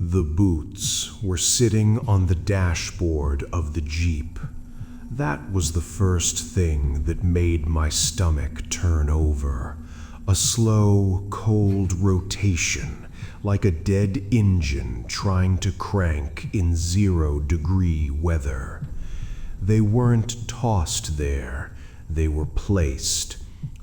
The boots were sitting on the dashboard of the Jeep. That was the first thing that made my stomach turn over. A slow, cold rotation, like a dead engine trying to crank in 0-degree weather. They weren't tossed there, they were placed.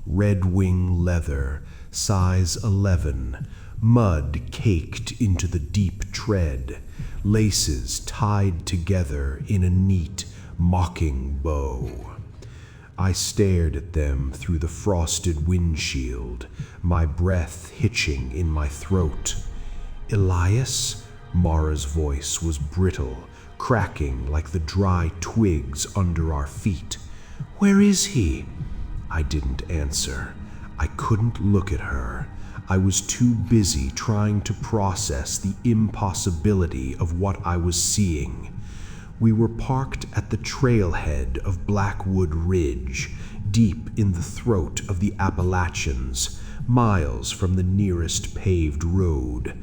Red Wing leather, size 11, mud caked into the deep tread, laces tied together in a neat, mocking bow. I stared at them through the frosted windshield, my breath hitching in my throat. Elias? Mara's voice was brittle, cracking like the dry twigs under our feet. Where is he? I didn't answer. I couldn't look at her. I was too busy trying to process the impossibility of what I was seeing. We were parked at the trailhead of Blackwood Ridge, deep in the throat of the Appalachians, miles from the nearest paved road.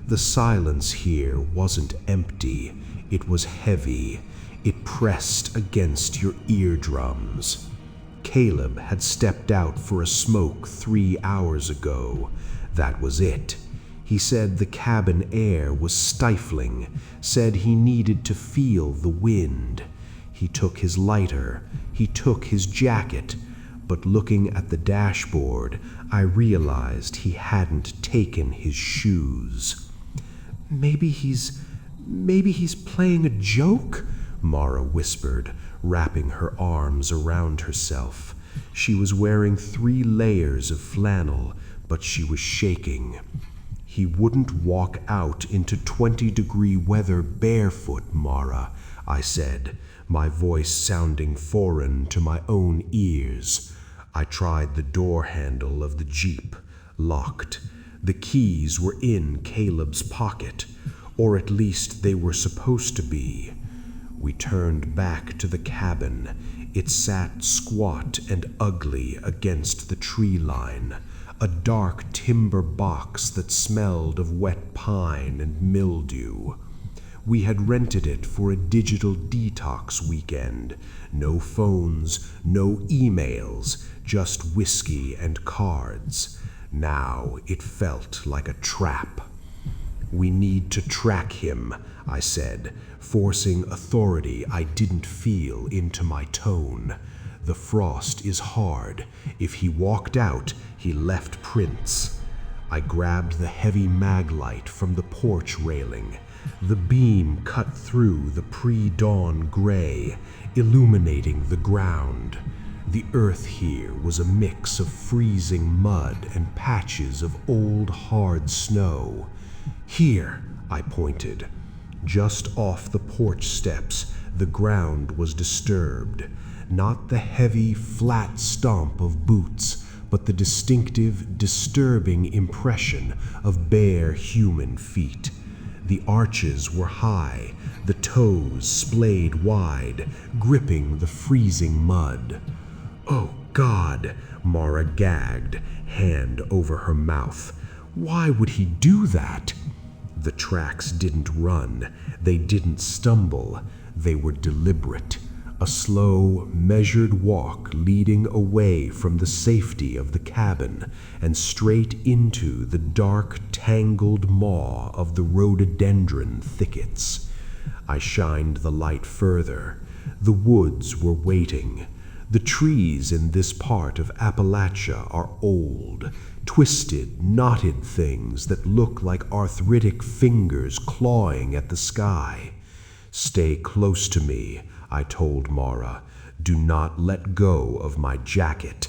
The silence here wasn't empty, it was heavy. It pressed against your eardrums. Caleb had stepped out for a smoke 3 hours ago. That was it. He said the cabin air was stifling, said he needed to feel the wind. He took his lighter, he took his jacket, but looking at the dashboard, I realized he hadn't taken his shoes. Maybe he's playing a joke, Mara whispered, wrapping her arms around herself. She was wearing 3 layers of flannel, but she was shaking. He wouldn't walk out into 20-degree weather barefoot, Mara, I said, my voice sounding foreign to my own ears. I tried the door handle of the Jeep, locked. The keys were in Caleb's pocket, or at least they were supposed to be. We turned back to the cabin. It sat squat and ugly against the tree line. A dark timber box that smelled of wet pine and mildew. We had rented it for a digital detox weekend. No phones, no emails, just whiskey and cards. Now it felt like a trap. We need to track him, I said, forcing authority I didn't feel into my tone. The frost is hard. If he walked out, he left prints. I grabbed the heavy mag light from the porch railing. The beam cut through the pre-dawn gray, illuminating the ground. The earth here was a mix of freezing mud and patches of old hard snow. Here, I pointed. Just off the porch steps, the ground was disturbed. Not the heavy, flat stomp of boots, but the distinctive, disturbing impression of bare human feet. The arches were high, the toes splayed wide, gripping the freezing mud. Oh, God, Mara gagged, hand over her mouth. Why would he do that? The tracks didn't run, they didn't stumble, they were deliberate. A slow, measured walk leading away from the safety of the cabin and straight into the dark, tangled maw of the rhododendron thickets. I shined the light further. The woods were waiting. The trees in this part of Appalachia are old, twisted, knotted things that look like arthritic fingers clawing at the sky. Stay close to me, I told Mara. Do not let go of my jacket.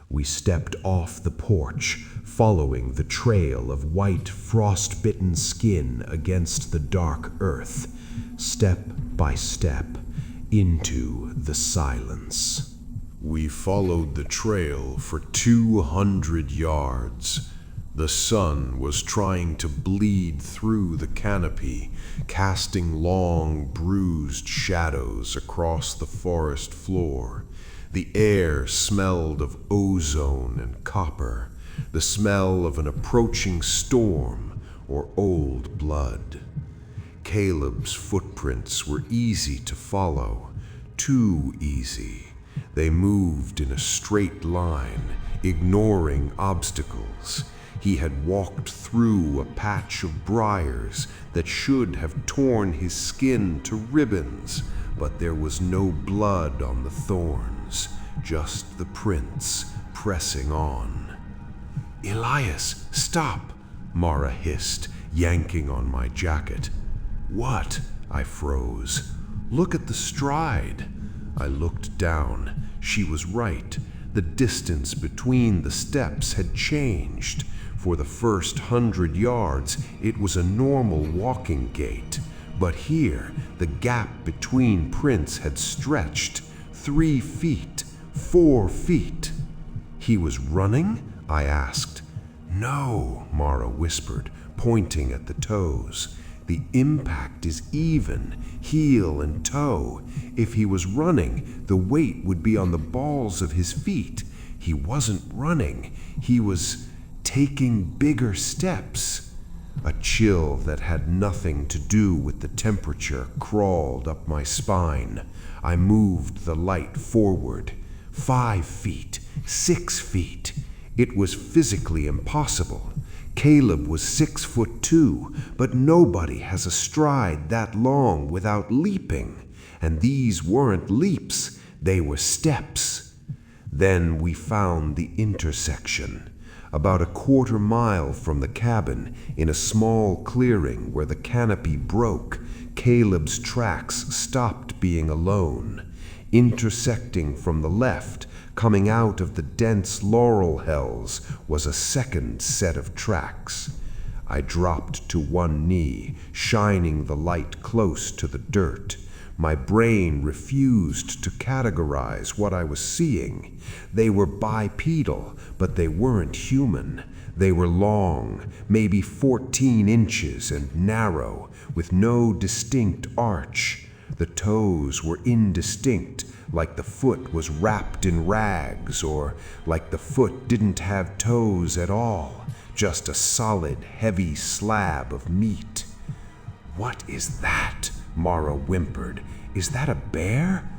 We stepped off the porch, following the trail of white, frost-bitten skin against the dark earth, step by step, into the silence. We followed the trail for 200 yards. The sun was trying to bleed through the canopy, casting long, bruised shadows across the forest floor. The air smelled of ozone and copper, the smell of an approaching storm or old blood. Caleb's footprints were easy to follow, too easy. They moved in a straight line, ignoring obstacles. He had walked through a patch of briars that should have torn his skin to ribbons, but there was no blood on the thorns, just the prints pressing on. "Elias, stop!" Mara hissed, yanking on my jacket. "What?" I froze. "Look at the stride." I looked down. She was right. The distance between the steps had changed. For the first 100 yards, it was a normal walking gait. But here, the gap between prints had stretched 3 feet, 4 feet. "He was running?" I asked. "No," Mara whispered, pointing at the toes. "The impact is even, heel and toe. If he was running, the weight would be on the balls of his feet. He wasn't running. He was taking bigger steps." A chill that had nothing to do with the temperature crawled up my spine. I moved the light forward. 5 feet, 6 feet. It was physically impossible. Caleb was 6'2", but nobody has a stride that long without leaping. And these weren't leaps, they were steps. Then we found the intersection. About a 1/4 mile from the cabin, in a small clearing where the canopy broke, Caleb's tracks stopped being alone. Intersecting from the left, coming out of the dense laurel hells, was a second set of tracks. I dropped to one knee, shining the light close to the dirt. My brain refused to categorize what I was seeing. They were bipedal, but they weren't human. They were long, maybe 14 inches, and narrow, with no distinct arch. The toes were indistinct, like the foot was wrapped in rags, or like the foot didn't have toes at all, just a solid, heavy slab of meat. "What is that?" Mara whimpered. "Is that a bear?"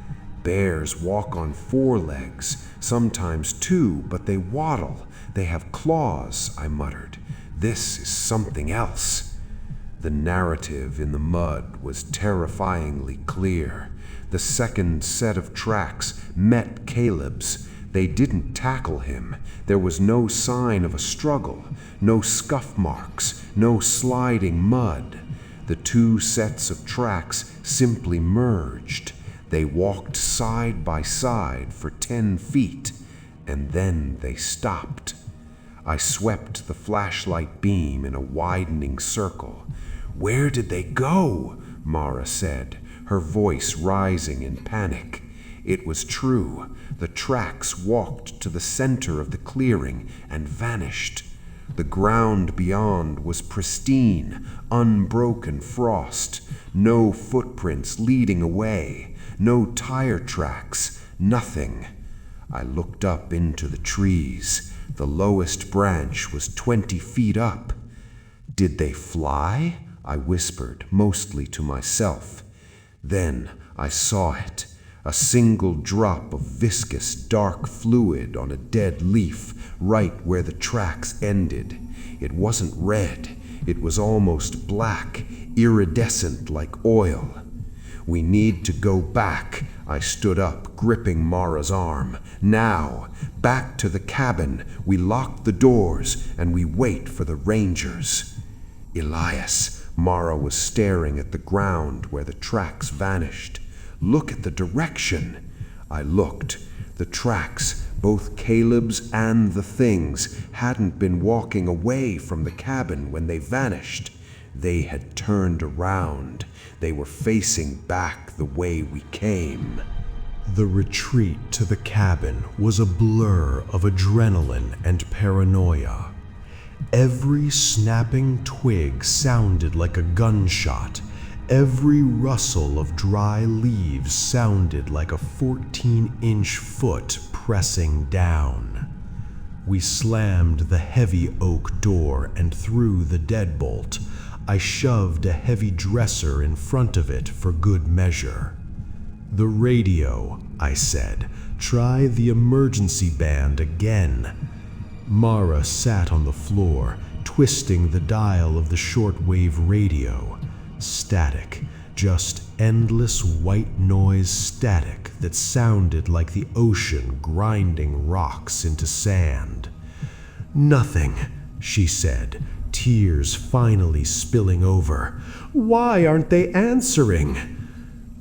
"Bears walk on 4 legs, sometimes 2, but they waddle. They have claws," I muttered. "This is something else." The narrative in the mud was terrifyingly clear. The second set of tracks met Caleb's. They didn't tackle him. There was no sign of a struggle, no scuff marks, no sliding mud. The 2 sets of tracks simply merged. They walked side by side for 10 feet, and then they stopped. I swept the flashlight beam in a widening circle. "Where did they go?" Mara said, her voice rising in panic. It was true. The tracks walked to the center of the clearing and vanished. The ground beyond was pristine, unbroken frost, no footprints leading away, no tire tracks, nothing. I looked up into the trees. The lowest branch was 20 feet up. "Did they fly?" I whispered, mostly to myself. Then I saw it. A single drop of viscous, dark fluid on a dead leaf, right where the tracks ended. It wasn't red. It was almost black, iridescent like oil. "We need to go back." I stood up, gripping Mara's arm. "Now, back to the cabin. We lock the doors, and we wait for the rangers." "Elias," Mara was staring at the ground where the tracks vanished. "Look at the direction." I looked. The tracks, both Caleb's and the thing's, hadn't been walking away from the cabin when they vanished. They had turned around. They were facing back the way we came. The retreat to the cabin was a blur of adrenaline and paranoia. Every snapping twig sounded like a gunshot. Every rustle of dry leaves sounded like a 14-inch foot pressing down. We slammed the heavy oak door and threw the deadbolt. I shoved a heavy dresser in front of it for good measure. "The radio," I said. "Try the emergency band again." Mara sat on the floor, twisting the dial of the shortwave radio. Static, just endless white noise static that sounded like the ocean grinding rocks into sand. "Nothing," she said, tears finally spilling over. "Why aren't they answering?"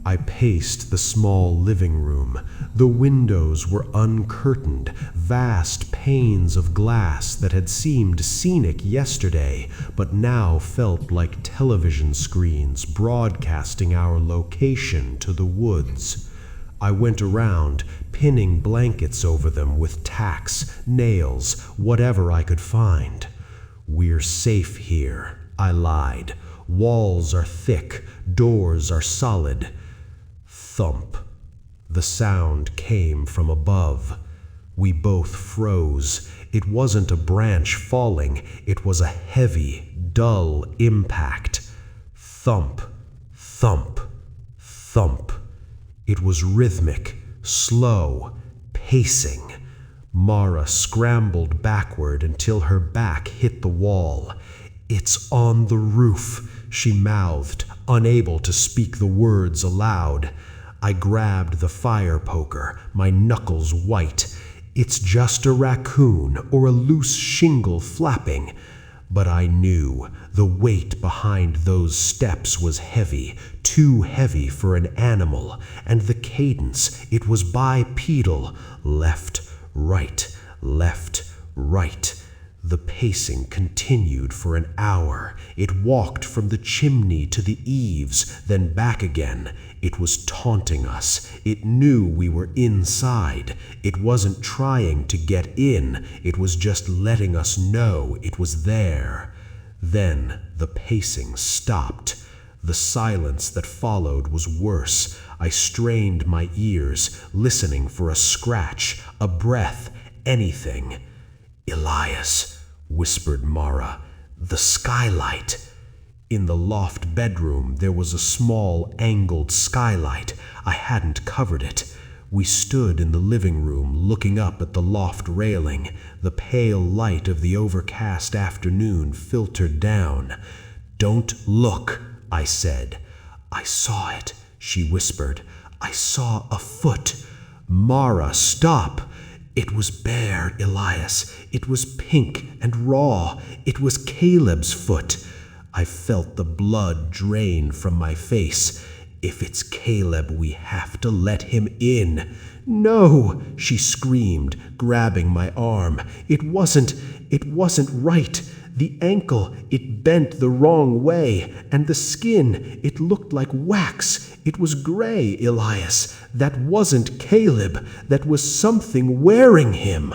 I paced the small living room. The windows were uncurtained, vast panes of glass that had seemed scenic yesterday, but now felt like television screens broadcasting our location to the woods. I went around, pinning blankets over them with tacks, nails, whatever I could find. "We're safe here," I lied. "Walls are thick, doors are solid." Thump. The sound came from above. We both froze. It wasn't a branch falling, it was a heavy, dull impact. Thump, thump, thump. It was rhythmic, slow, pacing. Mara scrambled backward until her back hit the wall. "It's on the roof," she mouthed, unable to speak the words aloud. I grabbed the fire poker, my knuckles white. "It's just a raccoon or a loose shingle flapping." But I knew the weight behind those steps was heavy, too heavy for an animal, and the cadence, it was bipedal, left, right, left, right. The pacing continued for an hour. It walked from the chimney to the eaves, then back again. It was taunting us. It knew we were inside. It wasn't trying to get in. It was just letting us know it was there. Then the pacing stopped. The silence that followed was worse. I strained my ears, listening for a scratch, a breath, anything. "Elias," whispered Mara, "the skylight." In the loft bedroom there was a small angled skylight. I hadn't covered it. We stood in the living room looking up at the loft railing. The pale light of the overcast afternoon filtered down. "Don't look," I said. "I saw it," she whispered. "I saw a foot." "Mara, stop!" "It was bare, Elias. It was pink and raw. It was Caleb's foot." I felt the blood drain from my face. "If it's Caleb, we have to let him in." "No," she screamed, grabbing my arm. It wasn't right. The ankle, it bent the wrong way, and the skin, it looked like wax. It was gray, Elias. That wasn't Caleb. That was something wearing him.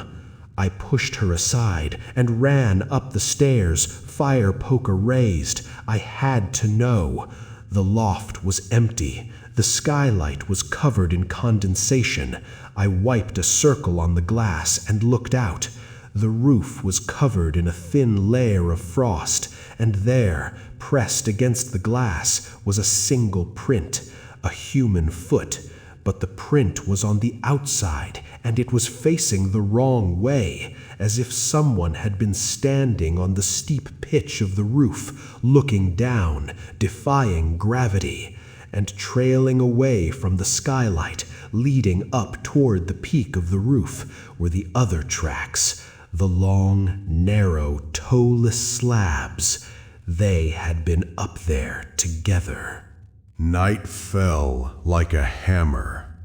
I pushed her aside and ran up the stairs, fire poker raised. I had to know. The loft was empty. The skylight was covered in condensation. I wiped a circle on the glass and looked out. The roof was covered in a thin layer of frost, and there, pressed against the glass, was a single print, a human foot. But the print was on the outside, and it was facing the wrong way, as if someone had been standing on the steep pitch of the roof, looking down, defying gravity, and trailing away from the skylight, leading up toward the peak of the roof, were the other tracks, the long, narrow, toeless slabs. They had been up there together. Night fell like a hammer.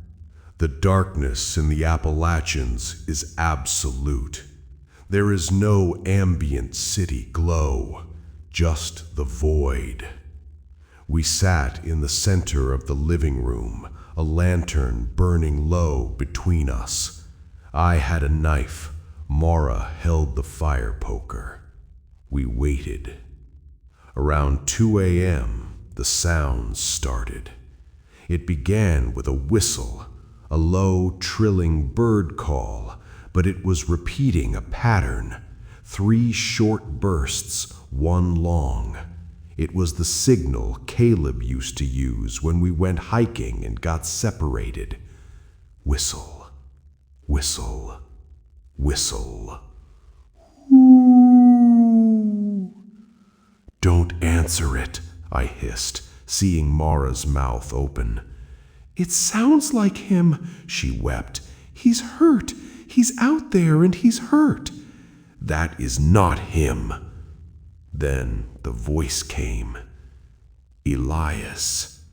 The darkness in the Appalachians is absolute. There is no ambient city glow, just the void. We sat in the center of the living room, a lantern burning low between us. I had a knife. Mara held the fire poker. We waited. Around 2 a.m., the sounds started. It began with a whistle, a low, trilling bird call, but it was repeating a pattern. 3 short bursts, one long. It was the signal Caleb used to use when we went hiking and got separated. Whistle, whistle, whistle. Don't answer it, I hissed, seeing Mara's mouth open. It sounds like him, she wept. He's hurt. He's out there and he's hurt. That is not him. Then the voice came. Elias.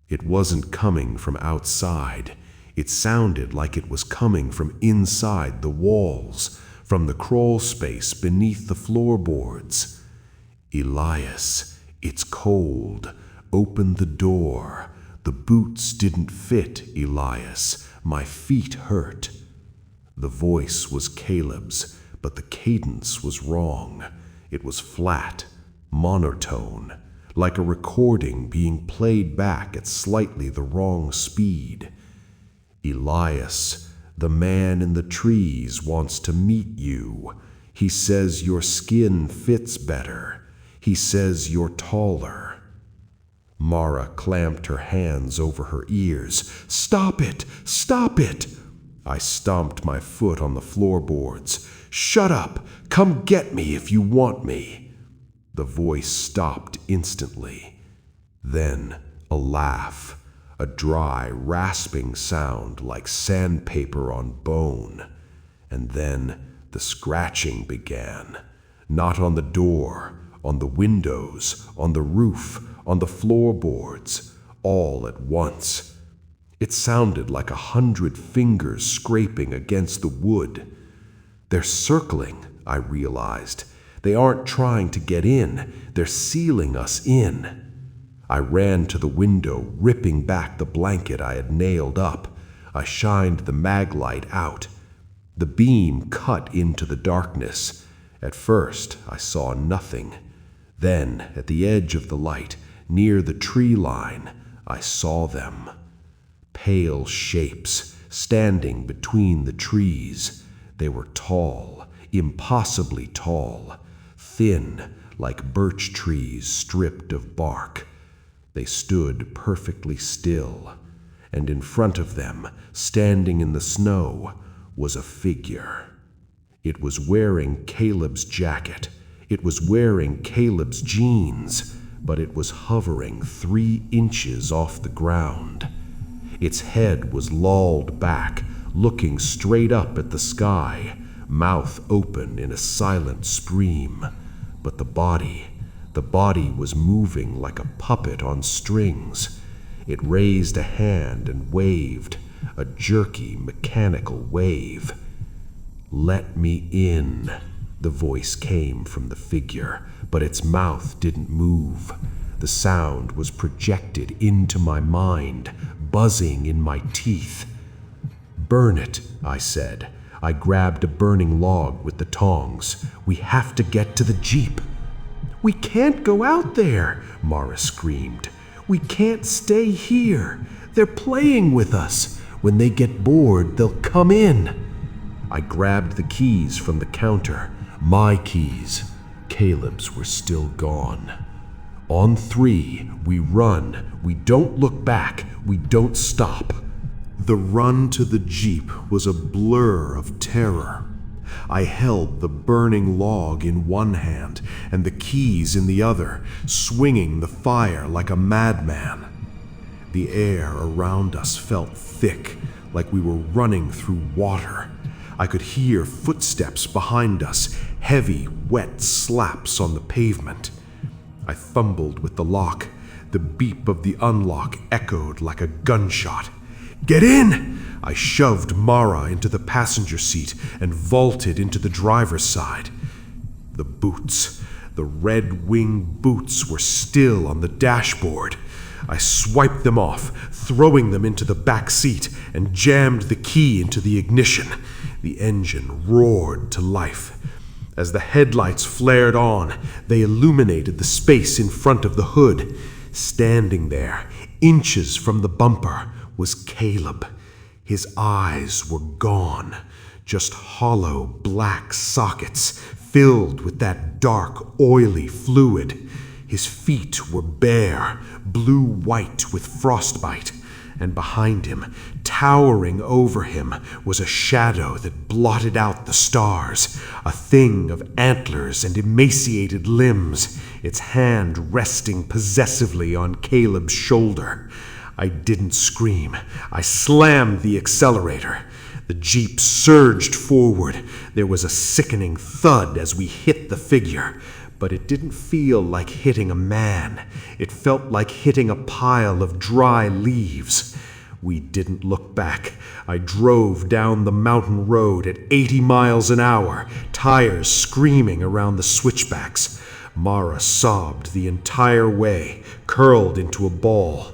It wasn't coming from outside. It sounded like it was coming from inside the walls, from the crawl space beneath the floorboards. Elias, it's cold. Open the door. The boots didn't fit, Elias. My feet hurt. The voice was Caleb's, but the cadence was wrong. It was flat, monotone, like a recording being played back at slightly the wrong speed. Elias, the man in the trees, wants to meet you. He says your skin fits better. He says you're taller. Mara clamped her hands over her ears. Stop it! Stop it! I stomped my foot on the floorboards. Shut up! Come get me if you want me! The voice stopped instantly. Then a laugh, a dry, rasping sound like sandpaper on bone. And then the scratching began. Not on the door, on the windows, on the roof, on the floorboards, all at once. It sounded like 100 fingers scraping against the wood. They're circling, I realized. They aren't trying to get in, they're sealing us in. I ran to the window, ripping back the blanket I had nailed up. I shined the mag light out. The beam cut into the darkness. At first, I saw nothing. Then, at the edge of the light, near the tree line, I saw them. Pale shapes, standing between the trees. They were tall, impossibly tall, thin, like birch trees stripped of bark. They stood perfectly still, and in front of them, standing in the snow, was a figure. It was wearing Caleb's jacket. It was wearing Caleb's jeans, but it was hovering 3 inches off the ground. Its head was lolled back, looking straight up at the sky, mouth open in a silent scream. But the body was moving like a puppet on strings. It raised a hand and waved, a jerky, mechanical wave. "Let me in," the voice came from the figure, but its mouth didn't move. The sound was projected into my mind, buzzing in my teeth. "Burn it," I said. I grabbed a burning log with the tongs. "We have to get to the jeep." "We can't go out there," Mara screamed. "We can't stay here. They're playing with us. When they get bored, they'll come in." I grabbed the keys from the counter. My keys. Caleb's were still gone. On 3, we run. We don't look back. We don't stop. The run to the jeep was a blur of terror. I held the burning log in one hand and the keys in the other, swinging the fire like a madman. The air around us felt thick, like we were running through water. I could hear footsteps behind us, heavy, wet slaps on the pavement. I fumbled with the lock. The beep of the unlock echoed like a gunshot. "Get in!" I shoved Mara into the passenger seat and vaulted into the driver's side. The boots, the red wing boots, were still on the dashboard. I swiped them off, throwing them into the back seat, and jammed the key into the ignition. The engine roared to life. As the headlights flared on, they illuminated the space in front of the hood. Standing there, inches from the bumper, was Caleb. His eyes were gone, just hollow black sockets filled with that dark, oily fluid. His feet were bare, blue-white with frostbite, and behind him, towering over him, was a shadow that blotted out the stars, a thing of antlers and emaciated limbs, its hand resting possessively on Caleb's shoulder. I didn't scream. I slammed the accelerator. The Jeep surged forward. There was a sickening thud as we hit the figure, but it didn't feel like hitting a man. It felt like hitting a pile of dry leaves. We didn't look back. I drove down the mountain road at 80 miles an hour, tires screaming around the switchbacks. Mara sobbed the entire way, curled into a ball.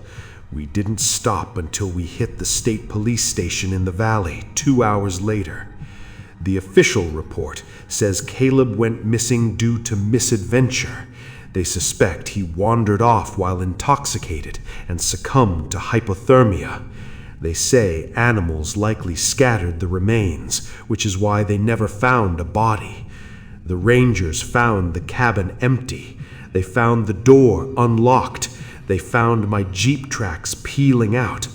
We didn't stop until we hit the state police station in the valley 2 hours later. The official report says Caleb went missing due to misadventure. They suspect he wandered off while intoxicated and succumbed to hypothermia. They say animals likely scattered the remains, which is why they never found a body. The rangers found the cabin empty. They found the door unlocked. They found my Jeep tracks peeling out.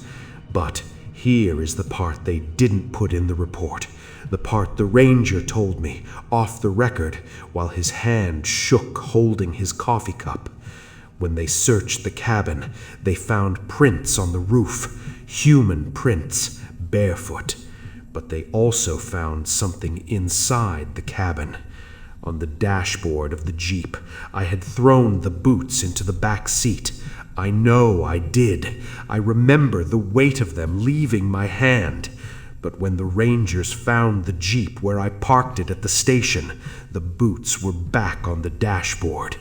But here is the part they didn't put in the report. The part the ranger told me, off the record, while his hand shook holding his coffee cup. When they searched the cabin, they found prints on the roof, human prints, barefoot. But they also found something inside the cabin. On the dashboard of the Jeep, I had thrown the boots into the back seat. I know I did. I remember the weight of them leaving my hand. But when the rangers found the Jeep where I parked it at the station, the boots were back on the dashboard.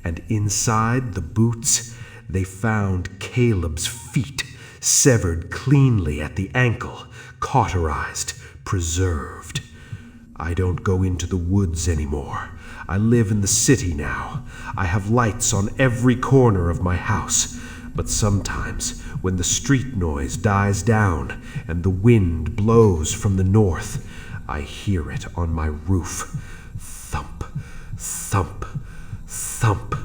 And inside the boots, they found Caleb's feet, severed cleanly at the ankle, cauterized, preserved. I don't go into the woods anymore. I live in the city now. I have lights on every corner of my house. But sometimes, when the street noise dies down and the wind blows from the north, I hear it on my roof. Thump, thump, thump.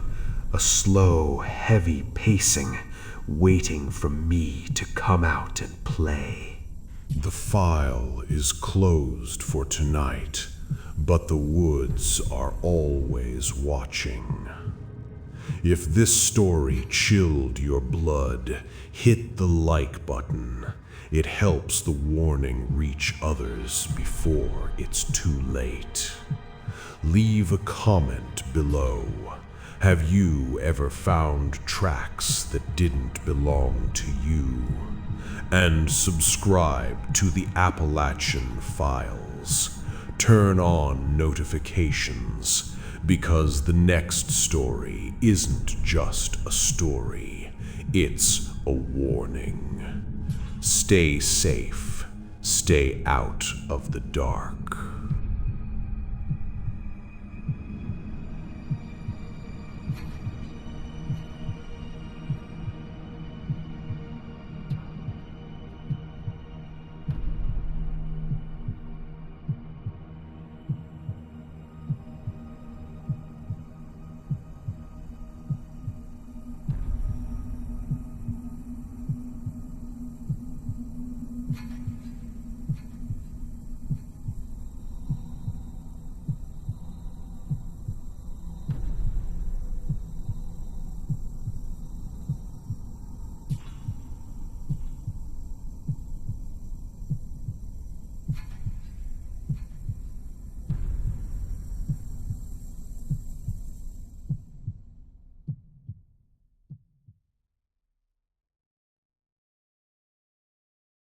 A slow, heavy pacing, waiting for me to come out and play. The file is closed for tonight, but the woods are always watching. If this story chilled your blood, hit the like button. It helps the warning reach others before it's too late. Leave a comment below. Have you ever found tracks that didn't belong to you? And subscribe to the Appalachian Files. Turn on notifications, because the next story isn't just a story, it's a warning. Stay safe, stay out of the dark.